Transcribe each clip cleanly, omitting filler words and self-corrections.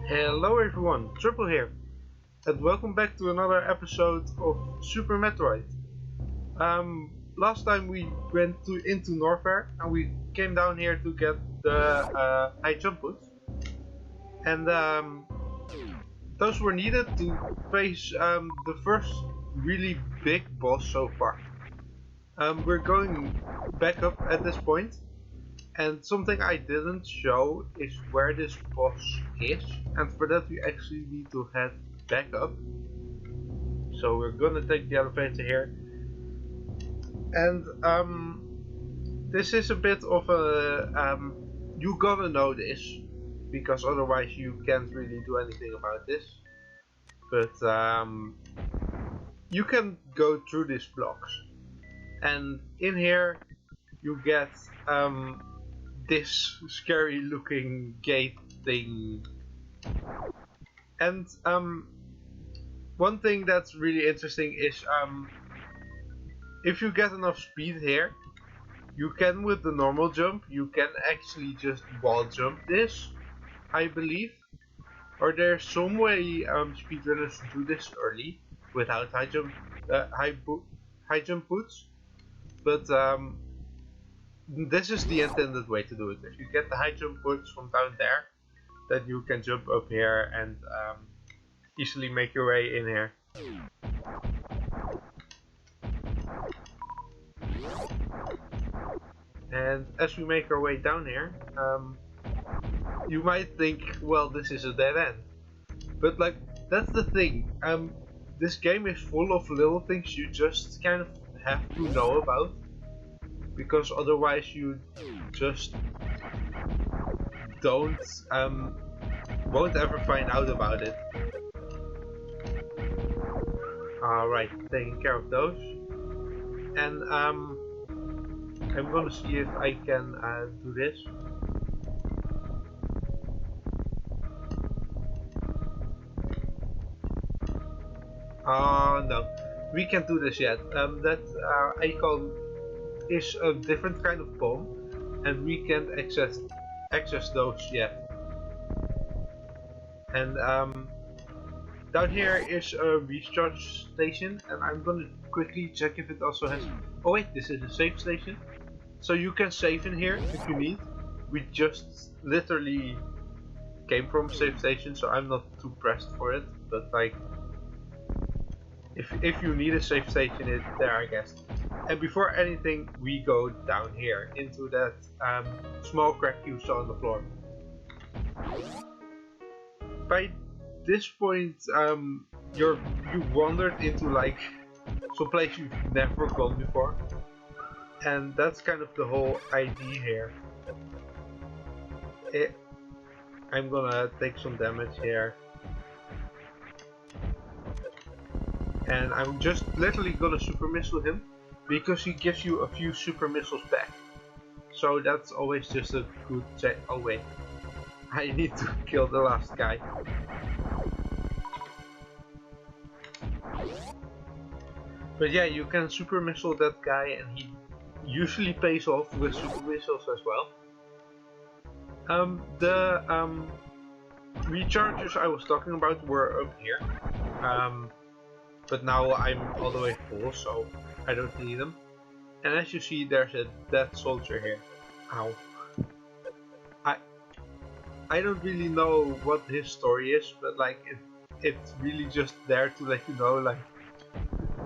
Hello everyone, Triple here, and welcome back to another episode of Super Metroid. Last time we went into Norfair and we came down here to get the high jump boots, and those were needed to face the first really big boss so far. We're going back up at this point. And something I didn't show is where this boss is, and for that we actually need to head back up. So we're gonna take the elevator here, and this is a bit of a you gotta know this, because otherwise you can't really do anything about this. But you can go through these blocks, and in here you get this scary looking gate thing. And one thing that's really interesting is if you get enough speed here, you can, with the normal jump, you can actually just wall jump this, I believe. Or there's some way speedrunners do this early without high jump boots, but this is the intended way to do it. If you get the high jump boots from down there, then you can jump up here and easily make your way in here. And as we make our way down here, you might think, well, this is a dead end. But like, that's the thing. This game is full of little things you just kind of have to know about, because otherwise you just won't ever find out about it. Alright, taking care of those. And I'm gonna see if I can do this. No, we can't do this yet. That icon is a different kind of bomb, and we can't access those yet. And down here is a recharge station, and I'm gonna quickly check if it also has. Oh wait, this is a save station, so you can save in here if you need. We just literally came from save station, so I'm not too pressed for it. But like, if you need a save station, it's there, I guess. And before anything, we go down here into that small crack you saw on the floor. By this point, you wandered into like some place you've never gone before, and that's kind of the whole idea here. I'm gonna take some damage here. And I'm just literally gonna super missile him, because he gives you a few super missiles back. So that's always just a good check. Oh wait, I need to kill the last guy. But yeah, you can super missile that guy, and he usually pays off with super missiles as well. The rechargers I was talking about were up here. But now I'm all the way full, so I don't need them. And as you see, there's a dead soldier here. Ow. I don't really know what his story is, but like it's really just there to let you know, like,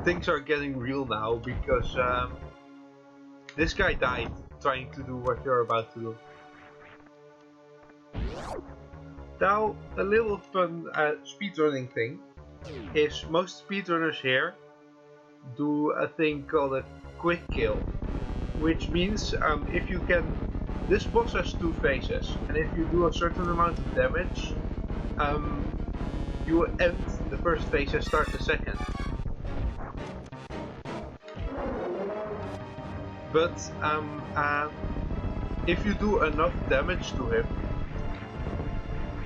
things are getting real now, because this guy died trying to do what you're about to do. Now, a little fun speedrunning thing is most speedrunners here do a thing called a quick kill, which means if you can, this boss has two phases, and if you do a certain amount of damage, you end the first phase and start the second. But if you do enough damage to him,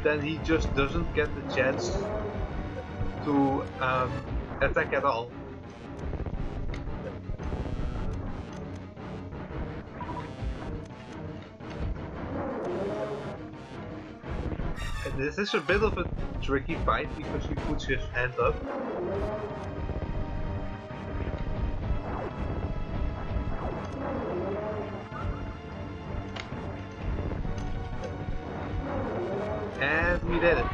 then he just doesn't get the chance to attack at all. And this is a bit of a tricky fight because he puts his hand up. And we did it.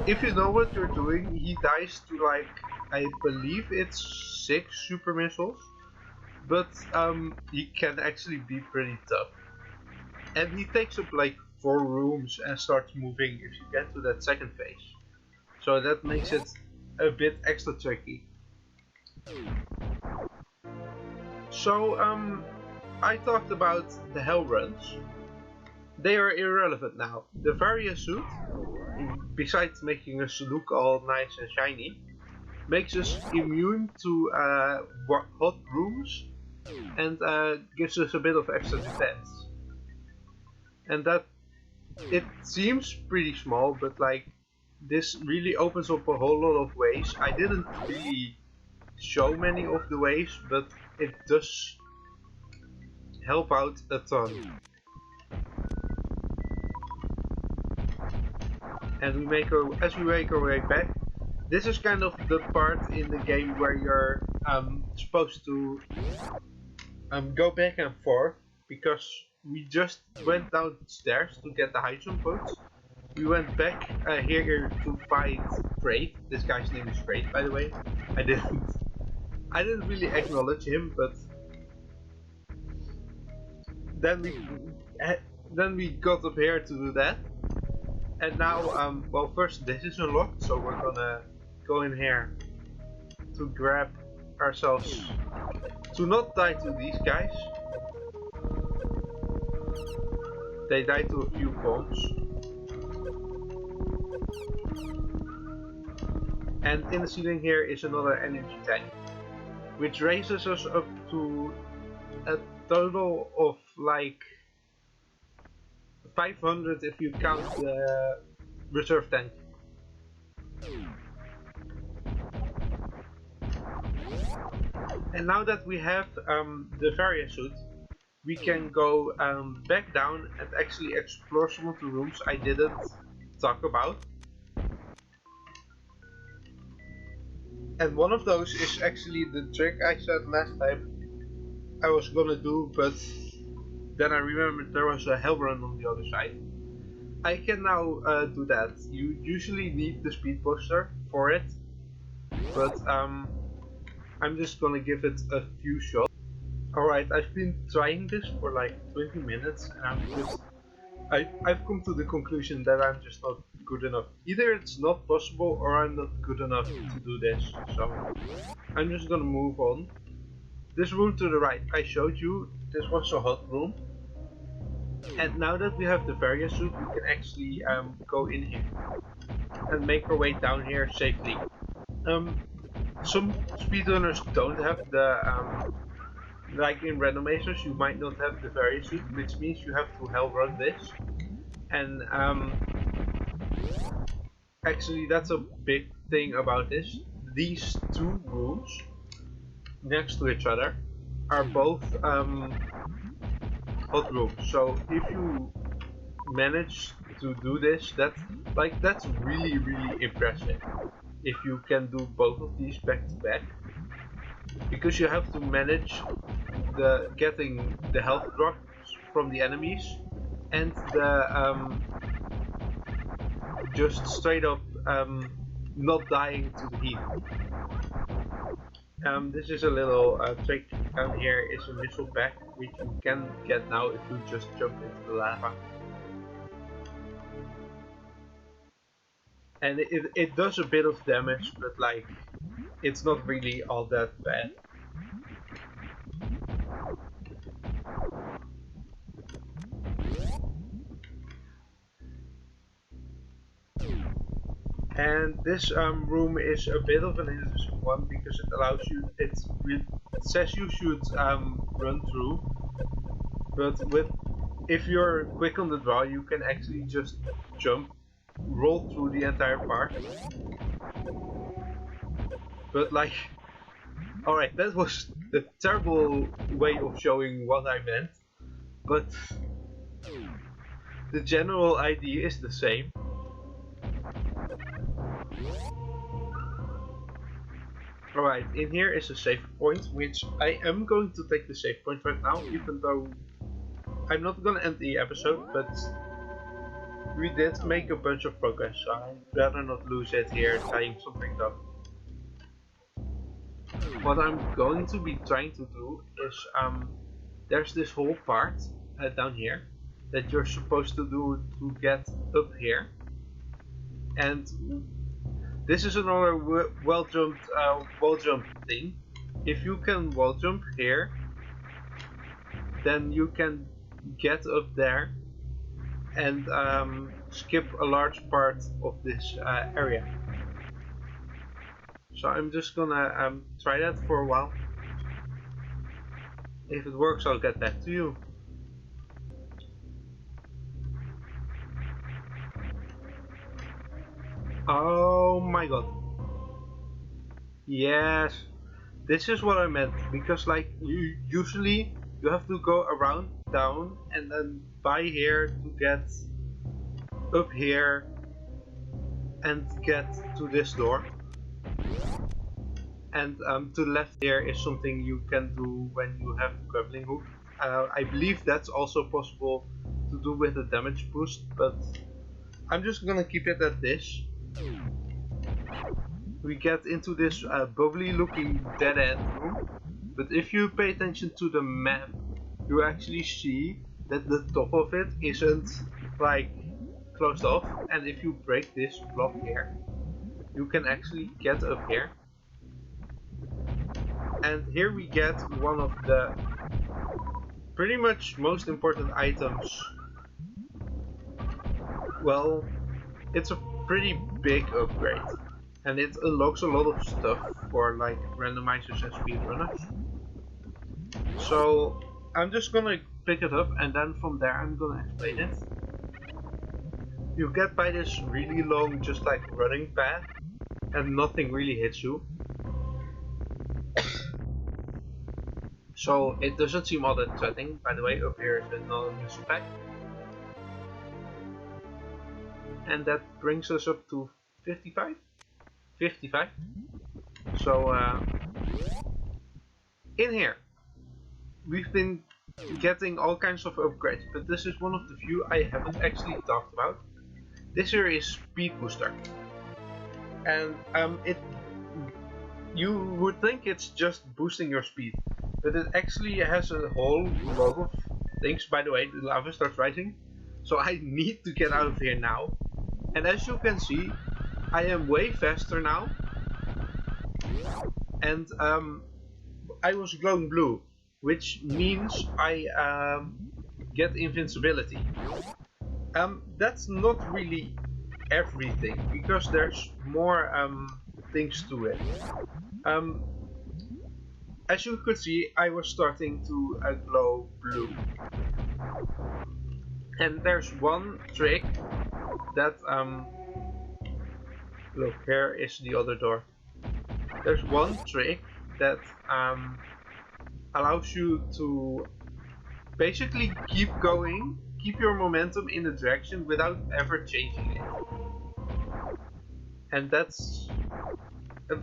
If you know what you're doing, he dies to like, I believe it's 6 super missiles, but he can actually be pretty tough. And he takes up like 4 rooms and starts moving if you get to that second phase. So that makes it a bit extra tricky. So I talked about the hell runs. They are irrelevant now. The Varia suit, besides making us look all nice and shiny, makes us immune to hot rooms and gives us a bit of extra defense. And that, it seems pretty small, but like this really opens up a whole lot of ways. I didn't really show many of the ways, but it does help out a ton. And as we make our way back, this is kind of the part in the game where you're supposed to go back and forth, because we just went downstairs to get the high jump boots. We went back here to fight Freight. This guy's name is Freight, by the way. I didn't really acknowledge him, but then we got up here to do that. And now, well, first this is unlocked, so we're gonna go in here to grab ourselves, to not die to these guys. They die to a few bombs. And in the ceiling here is another energy tank, which raises us up to a total of like 500 if you count the reserve tank. And now that we have the Varia suit, we can go back down and actually explore some of the rooms I didn't talk about. And one of those is actually the trick I said last time I was gonna do, but then I remembered there was a hell run on the other side. I can now do that. You usually need the speed booster for it, but I'm just gonna give it a few shots. Alright, I've been trying this for like 20 minutes and I've come to the conclusion that I'm just not good enough. Either it's not possible or I'm not good enough to do this, so I'm just gonna move on. This room to the right, I showed you, this was a hot room. And now that we have the Varia suit, we can actually go in here and make our way down here safely. Some speedrunners don't have the, like in randomizers, you might not have the Varia suit, which means you have to hell run this. And actually that's a big thing about this. These 2 rooms next to each other are both hot rooms. So if you manage to do this, that's really impressive. If you can do both of these back to back, because you have to manage getting the health drops from the enemies and the just straight up not dying to the heat. This is a little trick. Down here is a missile pack, which you can get now if you just jump into the lava. And it does a bit of damage, but like, it's not really all that bad. And this room is a bit of an interesting one because it allows you, it says you should run through, but if you're quick on the draw, you can actually just jump, roll through the entire part. But like, alright, that was the terrible way of showing what I meant, but the general idea is the same. Alright, in here is a save point, which I am going to take the save point right now, even though I'm not gonna end the episode, but we did make a bunch of progress, so I'd rather not lose it here tying something down. What I'm going to be trying to do is, there's this whole part down here that you're supposed to do to get up here, and this is another wall jump thing. If you can wall jump here, then you can get up there and skip a large part of this area. So I'm just gonna try that for a while. If it works, I'll get back to you. Oh my god. Yes, this is what I meant, because like usually you have to go around, down, and then by here to get up here and get to this door. And to the left here is something you can do when you have the grappling hook. I believe that's also possible to do with a damage boost, but I'm just gonna keep it at this. We get into this bubbly looking dead end room, but if you pay attention to the map, you actually see that the top of it isn't like closed off, and if you break this block here, you can actually get up here. And here we get one of the pretty much most important items. Well, it's a pretty big upgrade, and it unlocks a lot of stuff for like randomizers and speedrunners. So I'm just gonna pick it up, and then from there I'm gonna explain it. You get by this really long, just like running path, and nothing really hits you. So it doesn't seem all that threatening. By the way, up here is another missile pack. And that brings us up to 55? 55. So in here we've been getting all kinds of upgrades, but this is one of the few I haven't actually talked about. This here is Speed Booster, and you would think it's just boosting your speed, but it actually has a whole lot of things. By the way, the lava starts rising, so I need to get out of here now. And as you can see, I am way faster now, and I was glowing blue, which means I get invincibility. That's not really everything, because there's more things to it. As you could see, I was starting to glow blue. And there's one trick that, look, here is the other door. There's one trick that allows you to basically keep going, keep your momentum in the direction without ever changing it. And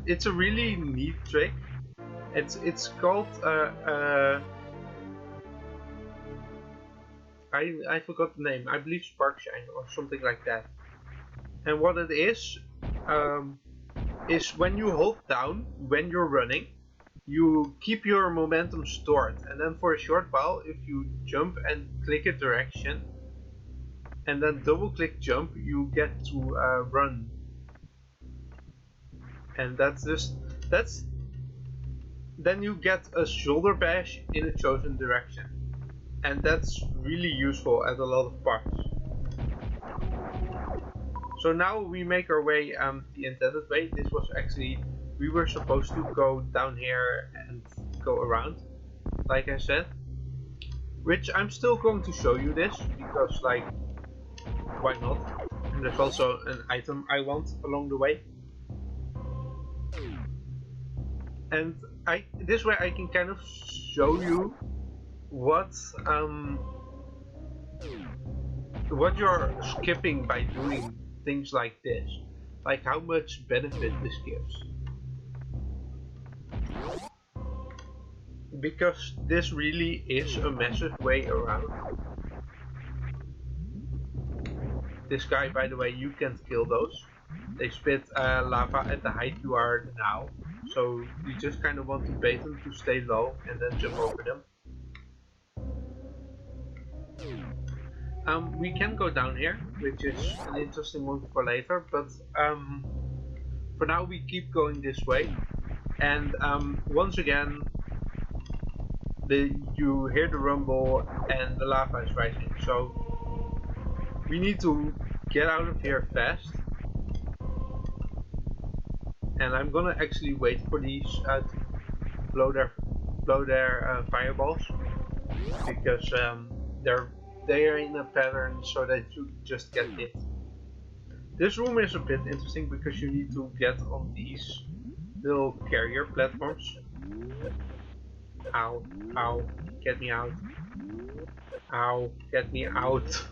it's a really neat trick. It's called I forgot the name. I believe Spark Shine or something like that. And what it is when you hold down when you're running, you keep your momentum stored, and then for a short while, if you jump and click a direction and then double click jump, you get to run. And then you get a shoulder bash in a chosen direction, and that's really useful at a lot of parts. So now we make our way the intended way. This was actually, we were supposed to go down here and go around, like I said, which I'm still going to show you this, because like, why not? And there's also an item I want along the way. And this way I can kind of show you what what you're skipping by doing things like this, like how much benefit this gives. Because this really is a massive way around. This guy, by the way, you can't kill those. They spit lava at the height you are now, so you just kind of want to bait them to stay low and then jump over them. We can go down here, which is an interesting one for later, but for now we keep going this way. And once again, you hear the rumble and the lava is rising, so we need to get out of here fast. And I'm gonna actually wait for these to blow their fireballs, because they are in a pattern so that you just get hit. This room is a bit interesting because you need to get on these little carrier platforms. Ow, ow, get me out. Ow, get me out.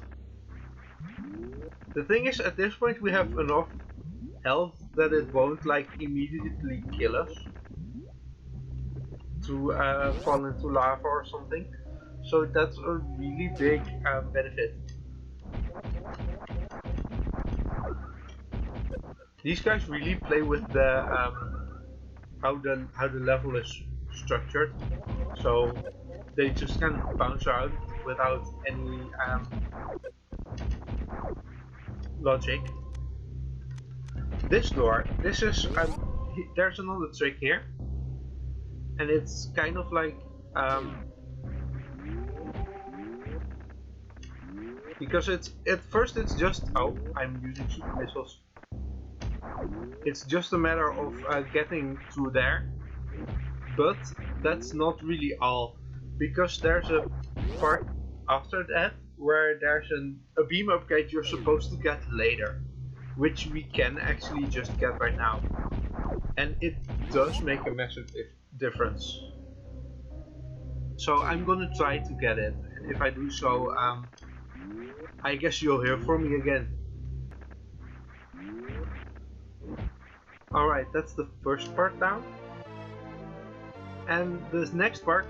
The thing is, at this point we have enough health that it won't like immediately kill us to fall into lava or something. So that's a really big benefit. These guys really play with the how the level is structured, so they just kind of bounce out without any logic. This door, this is there's another trick here, and it's kind of like because it's at first it's just I'm using super missiles. It's just a matter of getting through there, but that's not really all, because there's a part after that where there's a beam upgrade you're supposed to get later, which we can actually just get right now, and it does make a massive difference. So I'm gonna try to get it, and if I do so, I guess you'll hear from me again. Alright, that's the first part down. And this next part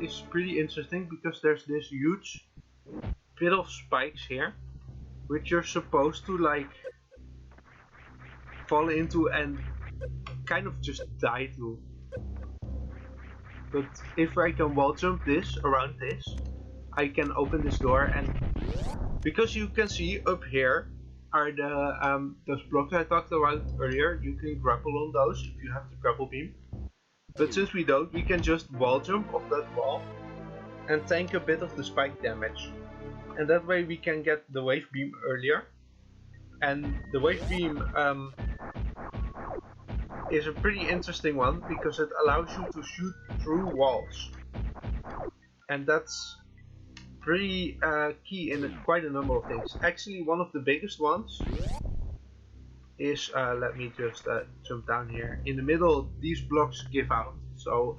is pretty interesting because there's this huge pit of spikes here, which you're supposed to like fall into and kind of just die to. But if I can wall jump this around this, I can open this door, and because you can see up here are the those blocks I talked about earlier. You can grapple on those if you have the grapple beam. But since we don't, we can just wall jump off that wall and tank a bit of the spike damage. And that way we can get the wave beam earlier. And the wave beam is a pretty interesting one because it allows you to shoot through walls. And that's pretty key in quite a number of things. Actually, one of the biggest ones is, let me just jump down here. In the middle, these blocks give out, so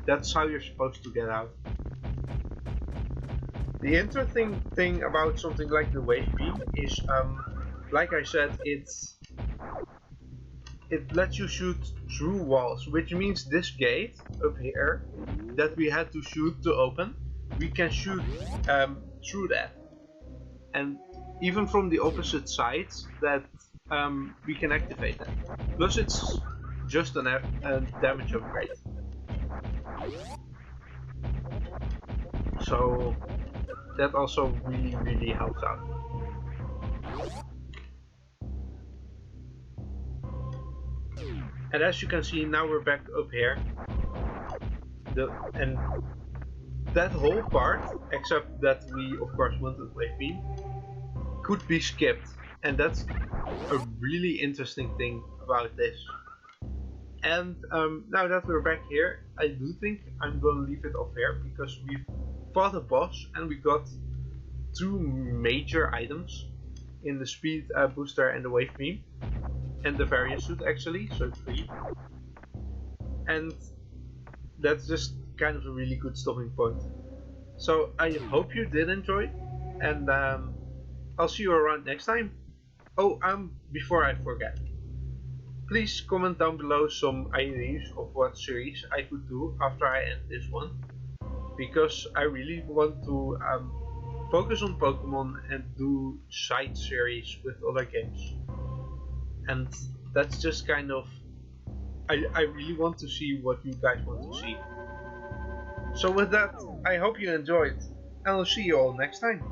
that's how you're supposed to get out. The interesting thing about something like the wave beam is, like I said, it lets you shoot through walls, which means this gate up here that we had to shoot to open, we can shoot through that, and even from the opposite sides that we can activate that. Plus it's just a damage upgrade. So that also really helps out. And as you can see, now we're back up here. And that whole part, except that we of course wanted wave beam, could be skipped. And that's a really interesting thing about this. And now that we're back here, I do think I'm gonna leave it off here because we've fought a boss and we got two major items in the speed booster and the wave beam, and the various suit actually, so 3. And that's just kind of a really good stopping point. So I hope you did enjoy, and I'll see you around next time. Oh, before I forget, please comment down below some ideas of what series I could do after I end this one, because I really want to focus on Pokemon and do side series with other games. And that's just kind of, I really want to see what you guys want to see. So with that, I hope you enjoyed, and I'll see you all next time.